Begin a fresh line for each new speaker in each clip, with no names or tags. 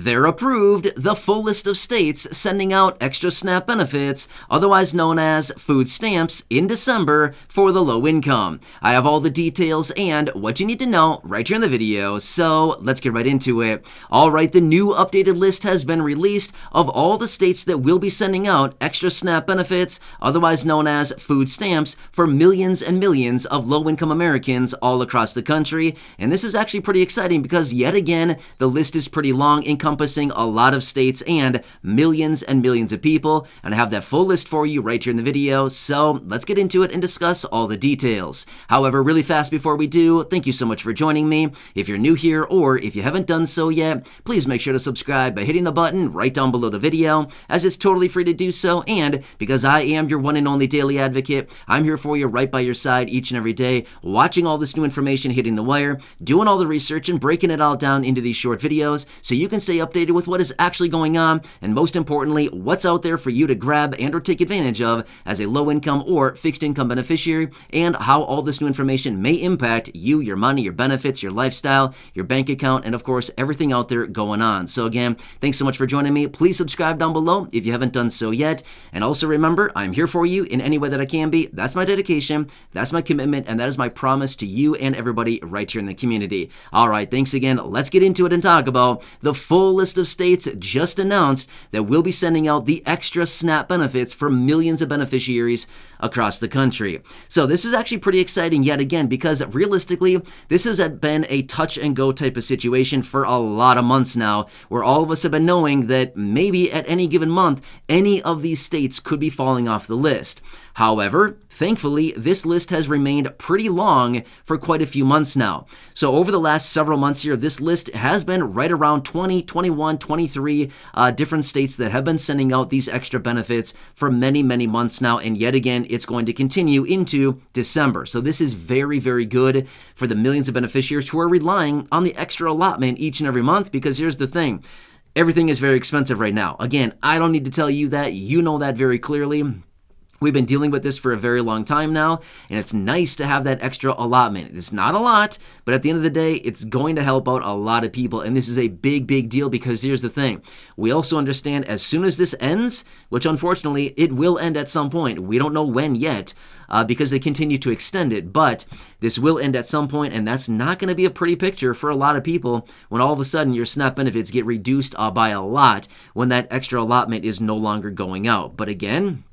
They're approved, the full list of states sending out extra SNAP benefits, otherwise known as food stamps, in December for the low income. I have all the details and what you need to know right here in the video, so let's get right into it. Alright, the new updated list has been released of all the states that will be sending out extra SNAP benefits, otherwise known as food stamps, for millions and millions of low-income Americans all across the country. And this is actually pretty exciting because yet again, the list is pretty long, encompassing a lot of states and millions of people, and I have that full list for you right here in the video, so let's get into it and discuss all the details. However, really fast before we do, thank you so much for joining me. If you're new here or if you haven't done so yet, please make sure to subscribe by hitting the button right down below the video, as it's totally free to do so, and because I am your one and only daily advocate, I'm here for you right by your side each and every day, watching all this new information hitting the wire, doing all the research and breaking it all down into these short videos so you can stay updated with what is actually going on, and most importantly, what's out there for you to grab and or take advantage of as a low-income or fixed-income beneficiary, and how all this new information may impact you, your money, your benefits, your lifestyle, your bank account, and of course, everything out there going on. So again, thanks so much for joining me. Please subscribe down below if you haven't done so yet, and also remember, I'm here for you in any way that I can be. That's my dedication, that's my commitment, and that is my promise to you and everybody right here in the community. Alright, thanks again. Let's get into it and talk about the full list of states just announced that will be sending out the extra SNAP benefits for millions of beneficiaries across the country. So this is actually pretty exciting yet again because realistically, this has been a touch and go type of situation for a lot of months now, where all of us have been knowing that maybe at any given month, any of these states could be falling off the list. However, thankfully, this list has remained pretty long for quite a few months now. So over the last several months here, this list has been right around 20, 21, 23 different states that have been sending out these extra benefits for many months now. And yet again, it's going to continue into December. So this is very good for the millions of beneficiaries who are relying on the extra allotment each and every month, because here's the thing. Everything is very expensive right now. Again, I don't need to tell you that. You know that very clearly. We've been dealing with this for a very long time now, and it's nice to have that extra allotment. It's not a lot, but at the end of the day, it's going to help out a lot of people, and this is a big deal because here's the thing. We also understand as soon as this ends, which unfortunately it will end at some point, we don't know when yet, because they continue to extend it, but this will end at some point, and that's not going to be a pretty picture for a lot of people when all of a sudden your SNAP benefits get reduced by a lot when that extra allotment is no longer going out. But again,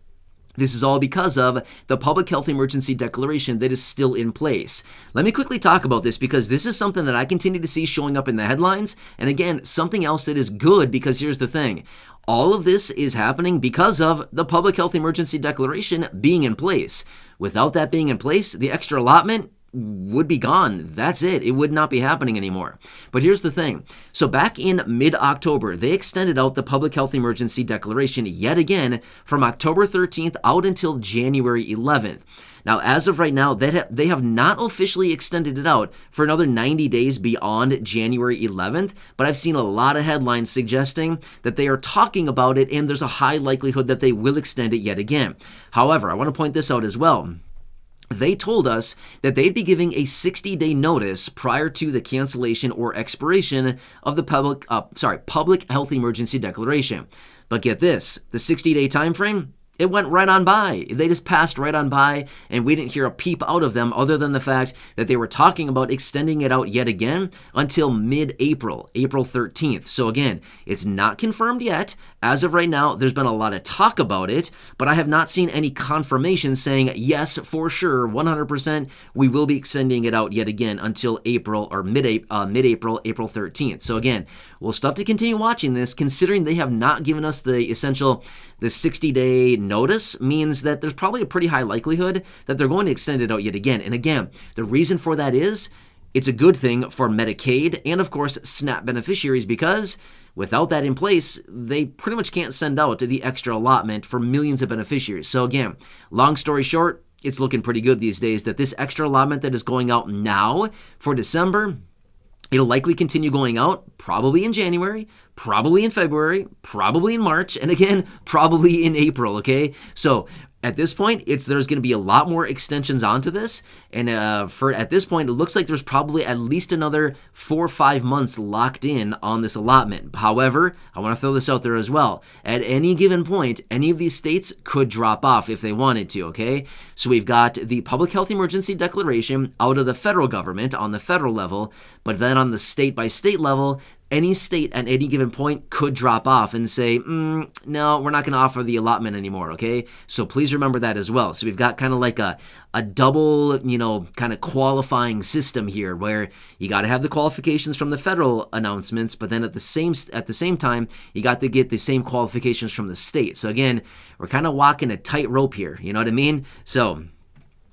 this is all because of the public health emergency declaration that is still in place. Let me quickly talk about this because this is something that I continue to see showing up in the headlines. And again, something else that is good, because here's the thing. All of this is happening because of the public health emergency declaration being in place. Without that being in place, the extra allotment would be gone. That's it. It would not be happening anymore. But here's the thing. So back in mid-October, they extended out the public health emergency declaration yet again from October 13th out until January 11th. Now, as of right now, they have not officially extended it out for another 90 days beyond January 11th, but I've seen a lot of headlines suggesting that they are talking about it, and there's a high likelihood that they will extend it yet again. However, I want to point this out as well. They told us that they'd be giving a 60-day notice prior to the cancellation or expiration of the public health emergency declaration. But get this, the 60-day time frame, it went right on by. They just passed right on by, and we didn't hear a peep out of them other than the fact that they were talking about extending it out yet again until mid-April, April 13th. So again, it's not confirmed yet. As of right now, there's been a lot of talk about it, but I have not seen any confirmation saying, yes, for sure, 100%, we will be extending it out yet again until April or mid-April, April 13th. So again, we'll still have to continue watching this, considering they have not given us the 60-day notice means that there's probably a pretty high likelihood that they're going to extend it out yet again. And again, the reason for that is it's a good thing for Medicaid and, of course, SNAP beneficiaries, because without that in place, they pretty much can't send out the extra allotment for millions of beneficiaries. So again, long story short, it's looking pretty good these days that this extra allotment that is going out now for December, it'll likely continue going out probably in January, probably in February, probably in March, and again, probably in April, okay? So at this point, there's going to be a lot more extensions onto this, and at this point, it looks like there's probably at least another 4 or 5 months locked in on this allotment. However, I want to throw this out there as well. At any given point, any of these states could drop off if they wanted to, okay? So we've got the Public Health Emergency Declaration out of the federal government on the federal level, but then on the state-by-state level, any state at any given point could drop off and say, no, we're not going to offer the allotment anymore, okay? So please remember that as well. So we've got kind of like a double, kind of qualifying system here where you got to have the qualifications from the federal announcements, but then at the same time, you got to get the same qualifications from the state. So again, we're kind of walking a tightrope here, you know what I mean? So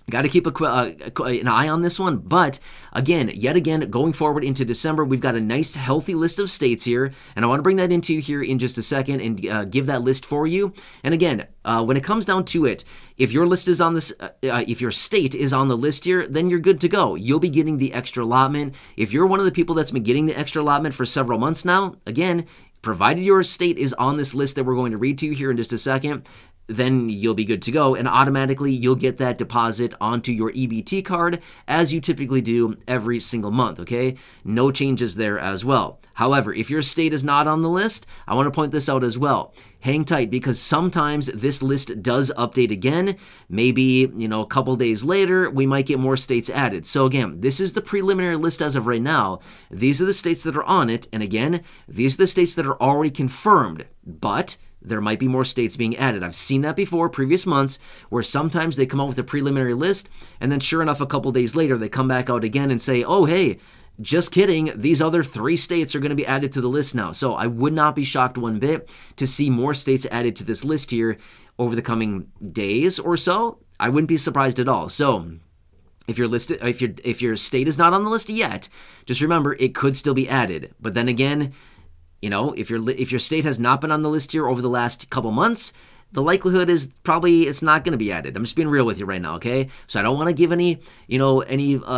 got to keep an eye on this one. But yet again, going forward into December, we've got a nice, healthy list of states here. And I want to bring that into you here in just a second and give that list for you. And again, when it comes down to it, if your list is on this, if your state is on the list here, then you're good to go. You'll be getting the extra allotment. If you're one of the people that's been getting the extra allotment for several months now, again, provided your state is on this list that we're going to read to you here in just a second, then you'll be good to go, and automatically you'll get that deposit onto your EBT card as you typically do every single month, okay? No changes there as well. However, if your state is not on the list, I want to point this out as well. Hang tight, because sometimes this list does update again. Maybe, a couple days later, we might get more states added. So again, this is the preliminary list as of right now. These are the states that are on it, and again, these are the states that are already confirmed, but there might be more states being added. I've seen that before, previous months, where sometimes they come out with a preliminary list, and then sure enough, a couple days later, they come back out again and say, oh, hey, just kidding, these other 3 states are going to be added to the list now. So I would not be shocked one bit to see more states added to this list here over the coming days or so. I wouldn't be surprised at all. So if your state is not on the list yet, just remember it could still be added. But then again, if your state has not been on the list here over the last couple months, the likelihood is probably it's not going to be added. I'm just being real with you right now, okay? So I don't want to give any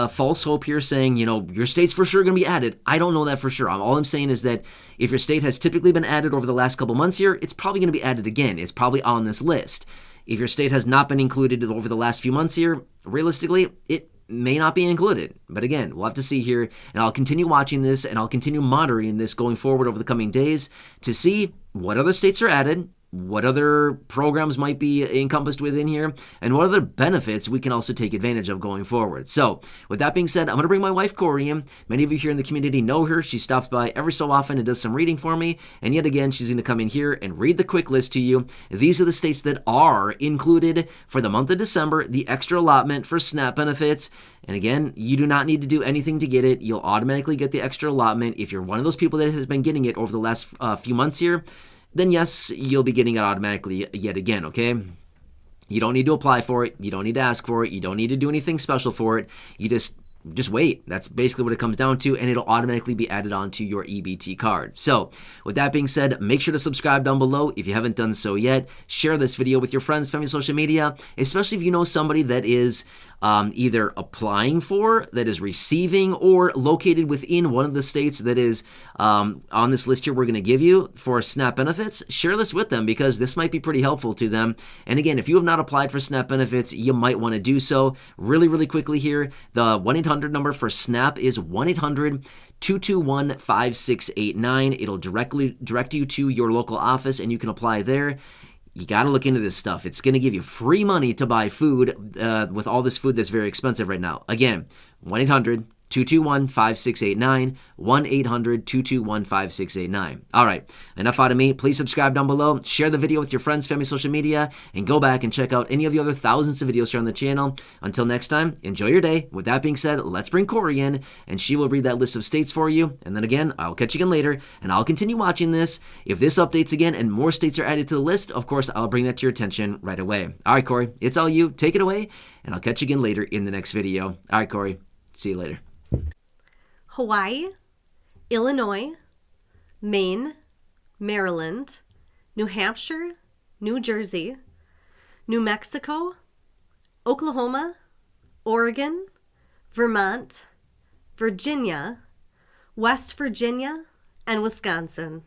false hope here saying, your state's for sure going to be added. I don't know that for sure. All I'm saying is that if your state has typically been added over the last couple months here, it's probably going to be added again. It's probably on this list. If your state has not been included over the last few months here, realistically, it may not be included. But again, we'll have to see here, and I'll continue watching this, and I'll continue monitoring this going forward over the coming days to see what other states are added, what other programs might be encompassed within here, and what other benefits we can also take advantage of going forward. So, with that being said, I'm going to bring my wife, Corey, in. Many of you here in the community know her. She stops by every so often and does some reading for me, and yet again, she's going to come in here and read the quick list to you. These are the states that are included for the month of December, the extra allotment for SNAP benefits. And again, you do not need to do anything to get it. You'll automatically get the extra allotment. If you're one of those people that has been getting it over the last few months here, then yes, you'll be getting it automatically yet again, okay? You don't need to apply for it. You don't need to ask for it. You don't need to do anything special for it. You just wait. That's basically what it comes down to, and it'll automatically be added onto your EBT card. So, with that being said, make sure to subscribe down below if you haven't done so yet. Share this video with your friends, family, social media, especially if you know somebody that is either applying for, that is receiving, or located within one of the states that is on this list here we're going to give you for SNAP benefits. Share this with them because this might be pretty helpful to them. And again, if you have not applied for SNAP benefits, you might want to do so. Really, really quickly here, the 1-800 number for SNAP is 1-800-221-5689. It'll direct you to your local office, and you can apply there. You got to look into this stuff. It's going to give you free money to buy food with all this food that's very expensive right now. Again, 1-800-221-5689, 1-800-221-5689. All right, enough out of me. Please subscribe down below. Share the video with your friends, family, social media, and go back and check out any of the other thousands of videos here on the channel. Until next time, enjoy your day. With that being said, let's bring Corey in, and she will read that list of states for you. And then again, I'll catch you again later, and I'll continue watching this. If this updates again and more states are added to the list, of course, I'll bring that to your attention right away. All right, Corey, it's all you. Take it away, and I'll catch you again later in the next video. All right, Corey, see you later.
Hawaii, Illinois, Maine, Maryland, New Hampshire, New Jersey, New Mexico, Oklahoma, Oregon, Vermont, Virginia, West Virginia, and Wisconsin.